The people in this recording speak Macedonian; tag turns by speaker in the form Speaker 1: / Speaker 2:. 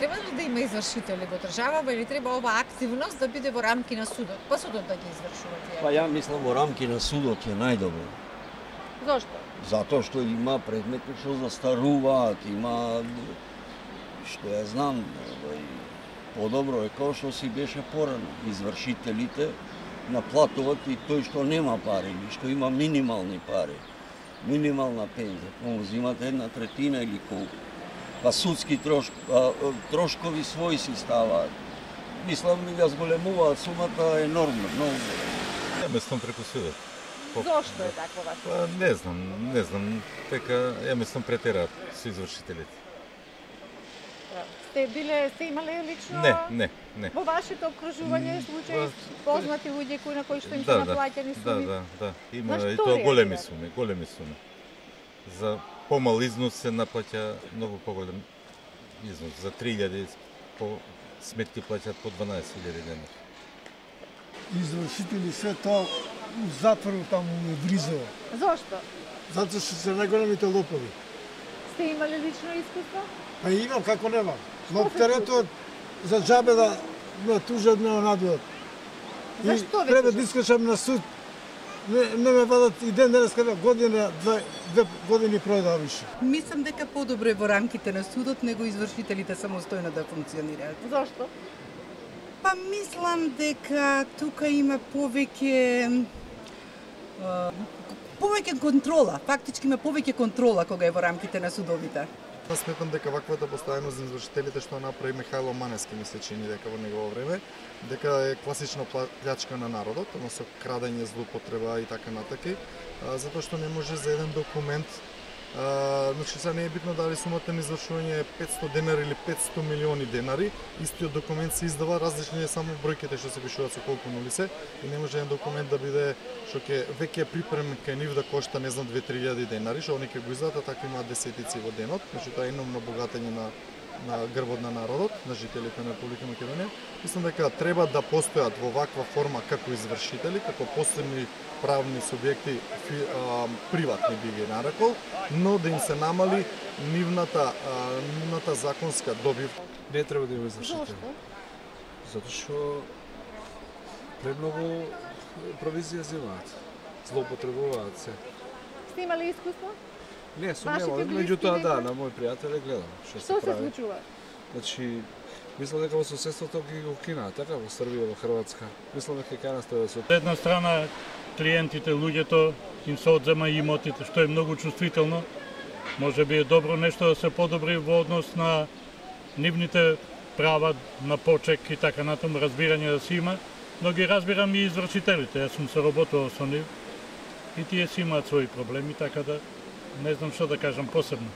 Speaker 1: треба ли да има извршители во државава или треба ова активност да биде во рамки на судот, па судот да ги извршува тие?
Speaker 2: Па ја мислам во рамки на судот е најдобро.
Speaker 1: Зошто?
Speaker 2: Затоа што има предмети што застаруваат, има што ја знам, подобро е како што си беше порано. Извршителите наплатуват и тој што нема пари или што има минимални пари. Минимална пензија, взимате 1/3 или колку. Па судски трошкови своји си ставаат. Мислам, ја зголемуваат сумата енормно, многу.
Speaker 3: Ја мислам преку судот.
Speaker 1: Зошто е такво ваше?
Speaker 3: Па не знам, дека ја мислам претераат со извршителите.
Speaker 1: Сте имале лично?
Speaker 3: Не.
Speaker 1: Во вашето окружување случаи познати луѓе на кои што им се наплаќани суми?
Speaker 3: Да. Има и тоа големи суми. За помал износ се наплаќа многу поголем износ. За 3.000 по сметки плаќаат по 12.000 денари.
Speaker 4: Извршители се тоа у затвор таму е вризало.
Speaker 1: Зошто?
Speaker 4: Затоа што се најголемите лопови.
Speaker 1: Сте имале лично искуство?
Speaker 4: Па имам, како немам. Но теретот за џабе да ме тужат, ме надуват.
Speaker 1: Зашто ве
Speaker 4: треба
Speaker 1: тужат?
Speaker 4: да искачам на суд. Не ме вадат и ден денес каде година, две години пројда више.
Speaker 5: Мислам дека подобро е во рамките на судот него извршителите самостојно да функционираат.
Speaker 1: Зошто?
Speaker 5: Па мислам дека тука има повеќе контрола, фактички има повеќе контрола кога е во рамките на судовите.
Speaker 6: Јас сметам дека ваквата постојаност на извршителите што направи Михајло Манески ми се чини дека во негово време, дека е класична плјачка на народот, односно крадење, злоупотреба и така натаки, затоа што не може за еден документ, значи сега не е битно дали сумата на извршување е 500 денари или 500 милиони денари, истиот документ се издава, различни е само бројките што се пишуваат со колку нули се, и не може еден документ да биде што ќе веќе е припремен кај нив да кошта не знам 2-3 илјади денари, што они ќе го издадат, а така имаат десетици во денот, значи тоа е еномно богатење на грбот на народот, на жителите на Република Македонија. Мислам дека треба да постојат во ваква форма како извршители, како посебни правни субјекти, приватни би ги нарекол, но да им се намали нивната законска добив.
Speaker 7: Не треба да има извршители.
Speaker 1: Зошто?
Speaker 7: Затоа што премногу провизија земаат, злоупотребуваат се.
Speaker 1: Сте имале искуство?
Speaker 7: Не, сум
Speaker 1: Вашите
Speaker 7: немал,
Speaker 1: близки
Speaker 7: меѓутоа да,
Speaker 1: некои?
Speaker 7: на мој пријател гледам што
Speaker 1: Што се
Speaker 7: прави.
Speaker 1: случува?
Speaker 7: Значи, мислам дека во соседството ги го кинаат, така во Србија, во Хрватска. Мислам дека кај нас треба да се.
Speaker 8: Од една страна, клиентите, луѓето, им се одзема имотите, што е многу чувствително. Може би е добро нешто да се подобри во однос на нивните права на почек и така натаму, разбирање да се има, но ги разбирам и извршителите. Јас сум соработувал со нив и тие си имаат своји проблеми, така да не знам што да кажам посебно.